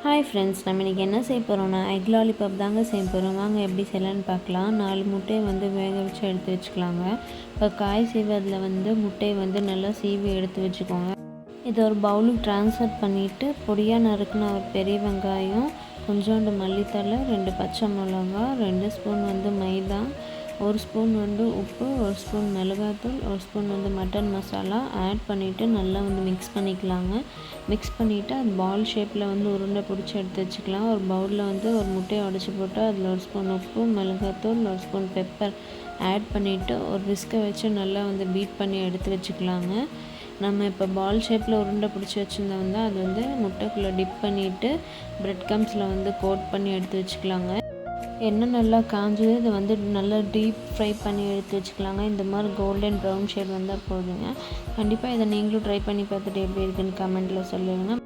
Hi friends, நம்ம இன்றைக்கி என்ன செய்ய போகிறோம்னா எக் லாலிபாப் தாங்க செய்ய போகிறோம். வாங்க எப்படி செய்யலான்னு பார்க்கலாம். 4 முட்டையை வேக வச்சு எடுத்து வச்சுக்கலாங்க. இப்போ காய் சீவதில் முட்டையை நல்லா சீவி எடுத்து வச்சுக்கோங்க. இதை ஒரு பவுலுக்கு ட்ரான்ஸ்ஃபர் பண்ணிவிட்டு பொடியாக நறுக்குன ஒரு பெரிய வெங்காயம், கொஞ்சோண்டு மல்லித்தழை, 2 பச்சை மிளகா, 2 ஸ்பூன் மைதா, 1 ஸ்பூன் உப்பு, 1 ஸ்பூன் மிளகாத்தூள், 1 ஸ்பூன் மட்டன் மசாலா ஆட் பண்ணிவிட்டு நல்லா மிக்ஸ் பண்ணிக்கலாங்க. மிக்ஸ் பண்ணிவிட்டு அது பால் ஷேப்பில் உருண்டை பிடிச்சி எடுத்து வச்சுக்கலாம். ஒரு பவுலில் ஒரு முட்டையை உடச்சி போட்டு அதில் 1 ஸ்பூன் உப்பு, மிளகாத்தூள், 1 ஸ்பூன் பெப்பர் ஆட் பண்ணிவிட்டு ஒரு விஸ்கை வச்சு நல்லா பீட் பண்ணி எடுத்து வச்சுக்கலாங்க. நம்ம இப்போ பால் ஷேப்பில் உருண்டை பிடிச்சி வச்சுருந்தோம்னா அது முட்டைக்குள்ளே டிப் பண்ணிவிட்டு ப்ரெட் கம்ஸில் கோட் பண்ணி எடுத்து வச்சுக்கலாங்க. எண்ணெய் நல்லா காஞ்சது. இதை நல்லா டீப் ஃப்ரை பண்ணி எடுத்து வச்சுக்கலாங்க. இந்த மாதிரி கோல்டன் ப்ரௌன் ஷேட் வந்தால் போதுங்க. கண்டிப்பாக இதை நீங்களும் ட்ரை பண்ணி பார்த்துட்டு எப்படி இருக்குன்னு கமெண்ட்டில் சொல்லுங்கள்.